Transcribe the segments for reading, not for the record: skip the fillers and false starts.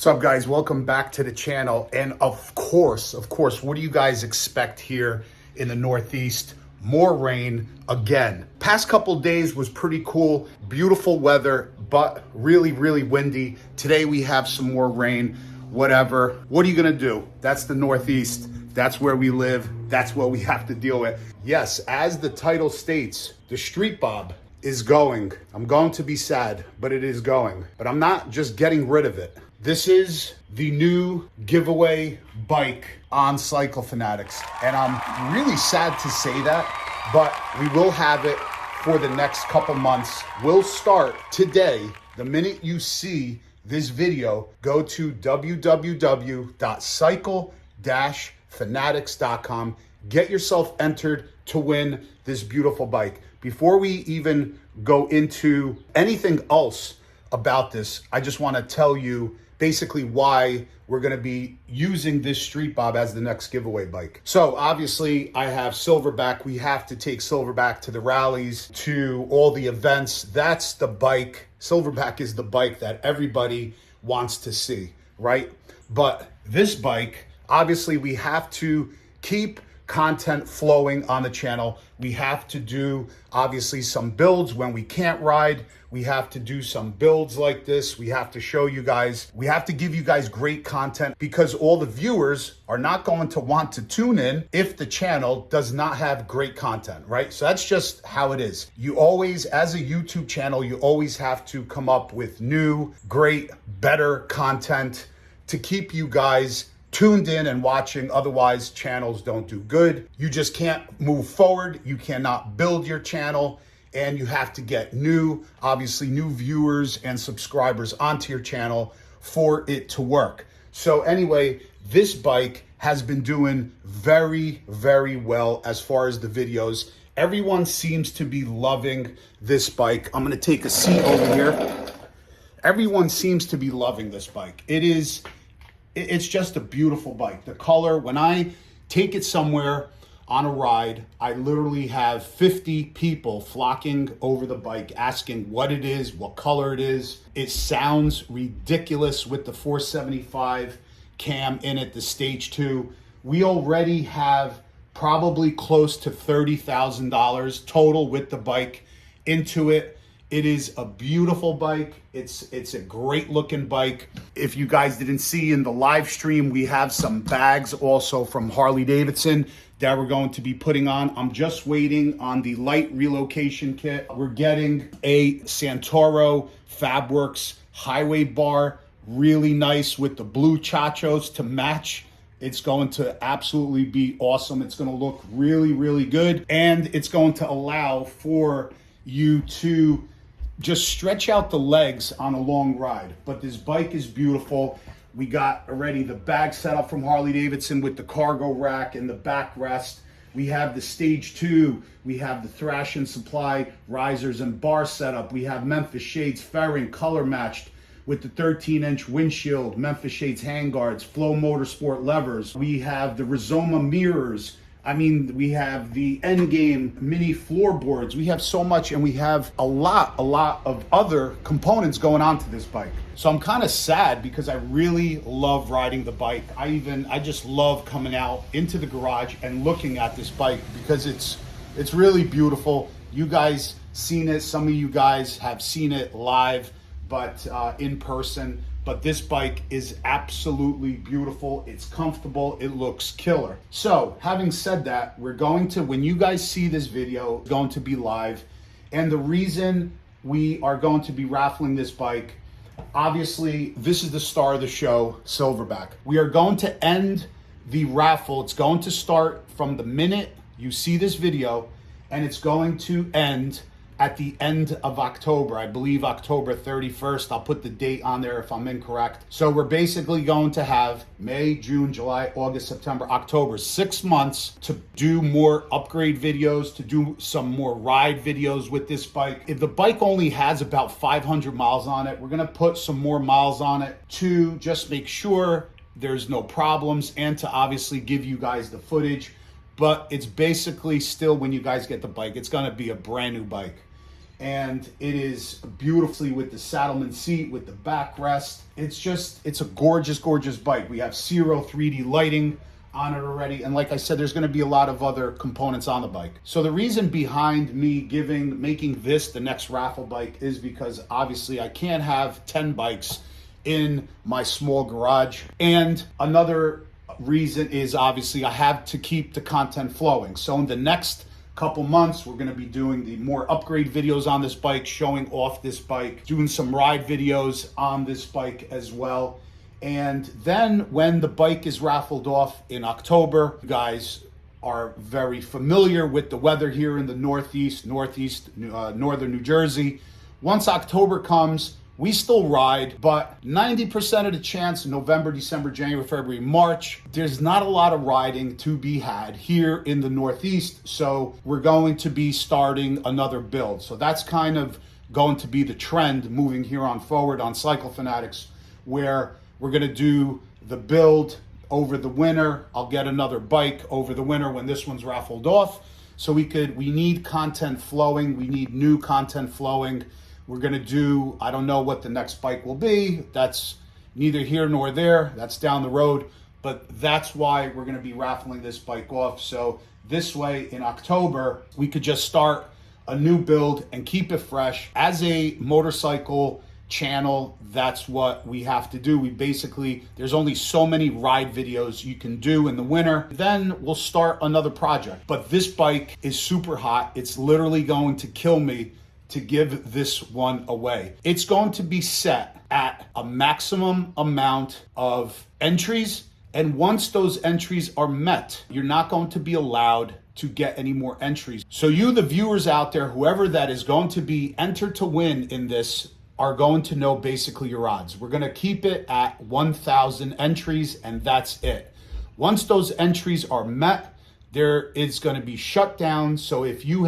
What's up, guys? Welcome back to the channel. And of course, what do you guys expect here in the Northeast? More rain again. Past couple days was pretty cool. Beautiful weather, but really windy. Today we have some more rain, whatever. What are you gonna do? That's the Northeast. That's where we live. That's what we have to deal with. Yes, as the title states, the Streetbob is going. I'm going to be sad, but it is going. But I'm not just getting rid of it. This is the new giveaway bike on Cycle Fanatix. And I'm really sad to say that, but we will have it for the next couple months. We'll start today. The minute you see this video, go to www.cycle-fanatix.com. Get yourself entered to win this beautiful bike. Before we even go into anything else about this, I just want to tell you basically why we're going to be using this Streetbob as the next giveaway bike. So obviously I have Silverback. We have to take Silverback to the rallies, to all the events. That's the bike. Silverback is the bike that everybody wants to see, right? But this bike, obviously we have to keep content flowing on the channel. We have to do obviously some builds when we can't ride. We have to do some builds like this. We have to show you guys, we have to give you guys great content, because all the viewers are not going to want to tune in if the channel does not have great content, right? So that's just how it is. You always, as a YouTube channel, you always have to come up with new, great, better content to keep you guys tuned in and watching. Otherwise, channels don't do good. You just can't move forward. You cannot build your channel, and you have to get new viewers and subscribers onto your channel for it to work. So anyway, this bike has been doing very well as far as the videos. Everyone seems to be loving this bike. I'm gonna take a seat over here. Everyone seems to be loving this bike. It's just a beautiful bike. The color, when I take it somewhere on a ride, I literally have 50 people flocking over the bike asking what it is, what color it is. It sounds ridiculous with the 475 cam in it, the stage 2. We already have probably close to $30,000 total with the bike into it. It is a beautiful bike. It's a great looking bike. If you guys didn't see in the live stream, we have some bags also from Harley Davidson that we're going to be putting on. I'm just waiting on the light relocation kit. We're getting a Santoro Fabworks highway bar, really nice with the blue chachos to match. It's going to absolutely be awesome. It's going to look really good, and it's going to allow for you to just stretch out the legs on a long ride. But this bike is beautiful. We got already the bag set up from Harley Davidson with the cargo rack and the backrest. We have the stage 2. We have the Thrash and Supply risers and bar setup. We have Memphis Shades fairing color matched with the 13-inch windshield, Memphis Shades handguards, Flow Motorsport levers. We have the Rizoma mirrors. I mean, we have the Endgame mini floorboards. We have so much, and we have a lot of other components going on to this bike. So I'm kind of sad because I really love riding the bike. I just love coming out into the garage and looking at this bike because it's really beautiful. You guys seen it. Some of you guys have seen it live, but in person. But this bike is absolutely beautiful. It's comfortable. It looks killer. So having said that, we're going to, when you guys see this video, it's going to be live. And the reason we are going to be raffling this bike, obviously, this is the star of the show, Silverback. We are going to end the raffle. It's going to start from the minute you see this video, and it's going to end at the end of October. I believe October 31st. I'll put the date on there if I'm incorrect. So we're basically going to have May, June, July, August, September, October, 6 months to do more upgrade videos, to do some more ride videos with this bike. If the bike only has about 500 miles on it, we're gonna put some more miles on it to just make sure there's no problems and to obviously give you guys the footage. But it's basically still, when you guys get the bike, it's gonna be a brand new bike. and it is beautifully with the saddleman seat, with the backrest. It's a gorgeous, gorgeous bike. We have zero 3D lighting on it already. And like I said, there's gonna be a lot of other components on the bike. So the reason behind me making this the next raffle bike is because obviously I can't have 10 bikes in my small garage. And another reason is obviously I have to keep the content flowing. So in the next couple months, we're going to be doing the more upgrade videos on this bike, showing off this bike, doing some ride videos on this bike as well. And then when the bike is raffled off in October, you guys are very familiar with the weather here in the northern New Jersey. Once October comes, we still ride, but 90% of the chance, November, December, January, February, March, there's not a lot of riding to be had here in the Northeast. So we're going to be starting another build. So that's kind of going to be the trend moving here on forward on Cycle Fanatix, where we're going to do the build over the winter. I'll get another bike over the winter when this one's raffled off. So we need content flowing. We need new content flowing. We're gonna do, I don't know what the next bike will be. That's neither here nor there. That's down the road. But that's why we're gonna be raffling this bike off. So this way in October, we could just start a new build and keep it fresh. As a motorcycle channel, that's what we have to do. There's only so many ride videos you can do in the winter. Then we'll start another project. But this bike is super hot. It's literally going to kill me to give this one away. It's going to be set at a maximum amount of entries. And once those entries are met, you're not going to be allowed to get any more entries. So you, the viewers out there, whoever that is going to be entered to win in this, are going to know basically your odds. We're gonna keep it at 1,000 entries, and that's it. Once those entries are met, there is gonna be shut down. So if you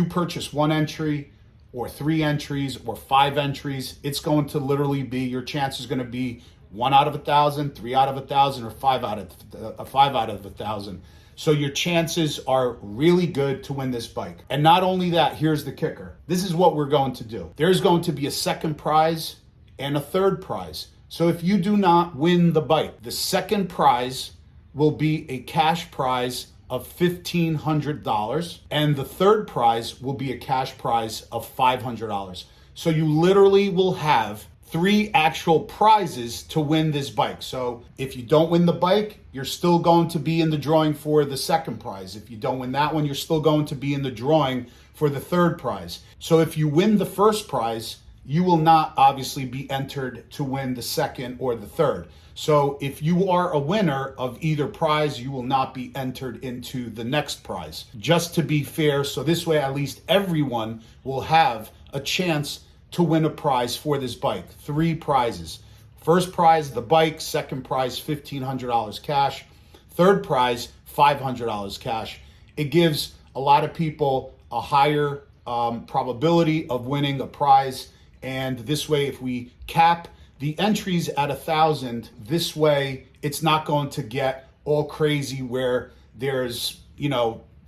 purchase one entry or 3 entries or 5 entries, it's going to literally be, your chance is going to be 1 out of 1,000, 3 out of 1,000, or 5 out of 1,000. So your chances are really good to win this bike. And not only that, here's the kicker. This is what we're going to do. There's going to be a second prize and a third prize. So if you do not win the bike, the second prize will be a cash prize of $1,500, and the third prize will be a cash prize of $500. So you literally will have 3 actual prizes to win this bike. So if you don't win the bike, you're still going to be in the drawing for the second prize. If you don't win that one, you're still going to be in the drawing for the third prize. So if you win the first prize, you will not obviously be entered to win the second or the third. So if you are a winner of either prize, you will not be entered into the next prize. Just to be fair, so this way at least everyone will have a chance to win a prize for this bike. 3 prizes. First prize, the bike. Second prize, $1,500 cash. Third prize, $500 cash. It gives a lot of people a higher probability of winning a prize. And this way, if we cap the entries at 1,000, this way it's not going to get all crazy where there's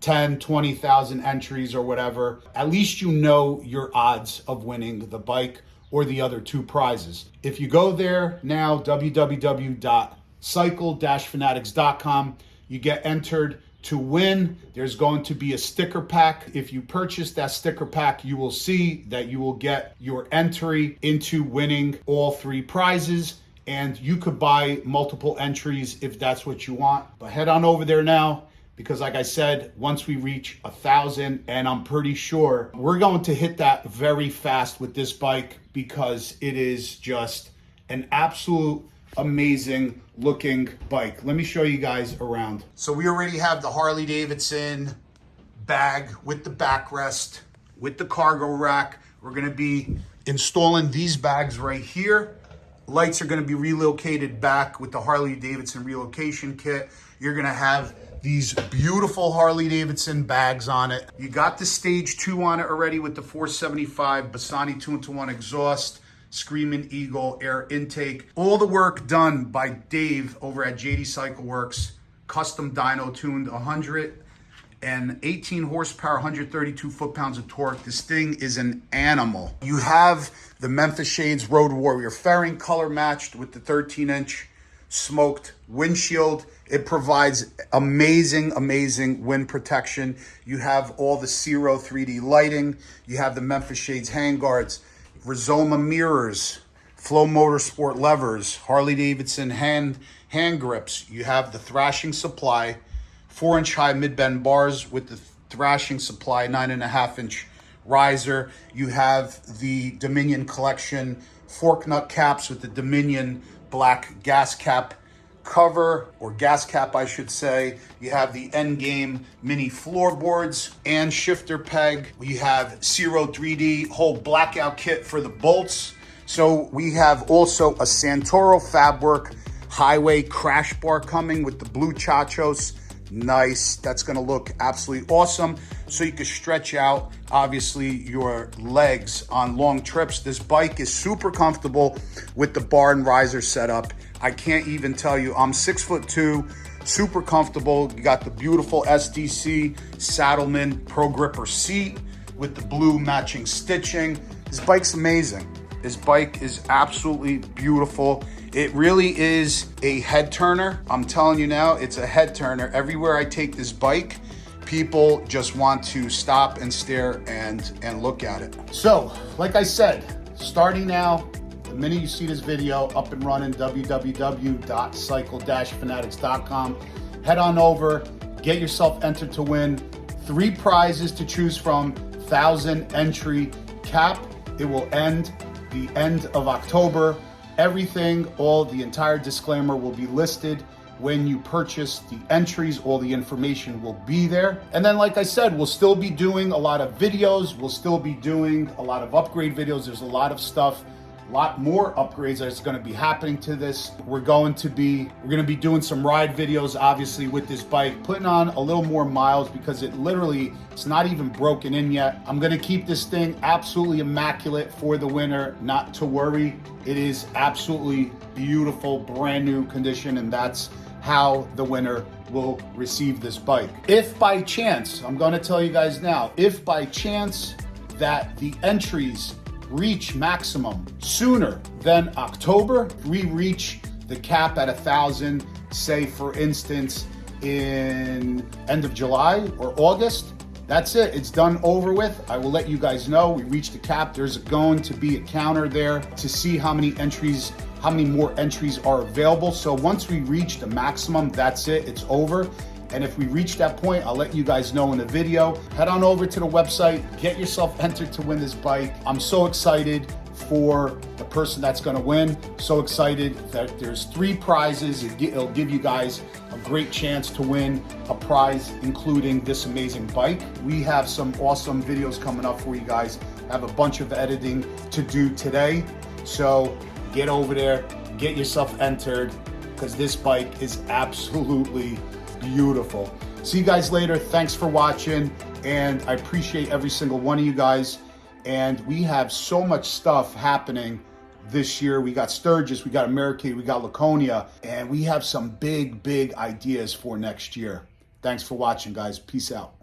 10, 20,000 entries or whatever. At least you know your odds of winning the bike or the other 2 prizes. If you go there now, www.cycle-fanatix.com, you get entered to win. There's going to be a sticker pack. If you purchase that sticker pack, you will see that you will get your entry into winning all 3 prizes, and you could buy multiple entries if that's what you want. But head on over there now, because like I said, once we reach 1,000, and I'm pretty sure we're going to hit that very fast with this bike, because it is just an absolute amazing looking bike. Let me show you guys around. So we already have the Harley Davidson bag with the backrest, with the cargo rack. We're gonna be installing these bags right here. Lights are gonna be relocated back with the Harley Davidson relocation kit. You're gonna have these beautiful Harley Davidson bags on it. You got the stage 2 on it already with the 475 Bassani 2-in-1 exhaust, Screaming Eagle air intake. All the work done by Dave over at JD Cycle Works, custom dyno tuned 100. and 18 horsepower, 132 foot-pounds of torque. This thing is an animal. You have the Memphis Shades Road Warrior fairing, color matched with the 13-inch smoked windshield. It provides amazing, amazing wind protection. You have all the Zero 3D lighting. You have the Memphis Shades handguards, Rizoma mirrors, Flow Motorsport levers, Harley Davidson hand grips. You have the thrashing supply, 4-inch high mid-bend bars with the thrashing supply, 9.5-inch riser. You have the Dominion collection fork nut caps with the Dominion black gas cap cover, or gas cap I should say. You have the Endgame mini floorboards and shifter peg. We have Zero 3D whole blackout kit for the bolts. So we have also a Santoro Fabwork highway crash bar coming with the blue chachos. Nice. That's going to look absolutely awesome. So you can stretch out, obviously, your legs on long trips. This bike is super comfortable with the bar and riser setup. I can't even tell you. I'm 6'2", super comfortable. You got the beautiful SDC Saddleman Pro Gripper seat with the blue matching stitching. This bike's amazing. This bike is absolutely beautiful. It really is a head turner. I'm telling you now, it's a head turner. Everywhere I take this bike, people just want to stop and stare and look at it. So, like I said, starting now, the minute you see this video up and running, www.cycle-fanatix.com. Head on over, get yourself entered to win 3 prizes to choose from, 1,000 entry cap. It will end the end of October. Everything, the entire disclaimer will be listed when you purchase the entries. All the information will be there. And then, like I said, we'll still be doing a lot of videos. We'll still be doing a lot of upgrade videos. There's a lot of stuff, a lot more upgrades that's going to be happening to this. We're going to be doing some ride videos, obviously, with this bike, putting on a little more miles because it's not even broken in yet. I'm going to keep this thing absolutely immaculate for the winter, not to worry. It is absolutely beautiful, brand new condition, and that's how the winner will receive this bike. If by chance, I'm going to tell you guys now, if by chance that the entries reach maximum sooner than October, we reach the cap at 1,000, say for instance in end of July or August, that's it, it's done, over with. I will let you guys know we reached the cap. There's going to be a counter there to see how many more entries are available. So once we reach the maximum, that's it, it's over. And if we reach that point, I'll let you guys know in the video. Head on over to the website, get yourself entered to win this bike. I'm so excited for the person that's gonna win. So excited that there's 3 prizes. It'll give you guys a great chance to win a prize, including this amazing bike. We have some awesome videos coming up for you guys. I have a bunch of editing to do today. So get over there, get yourself entered, because this bike is absolutely beautiful. See you guys later. Thanks for watching, and I appreciate every single one of you guys. And we have so much stuff happening this year. We got Sturgis, we got Americade, we got Laconia, and we have some big ideas for next year. Thanks for watching, guys. Peace out.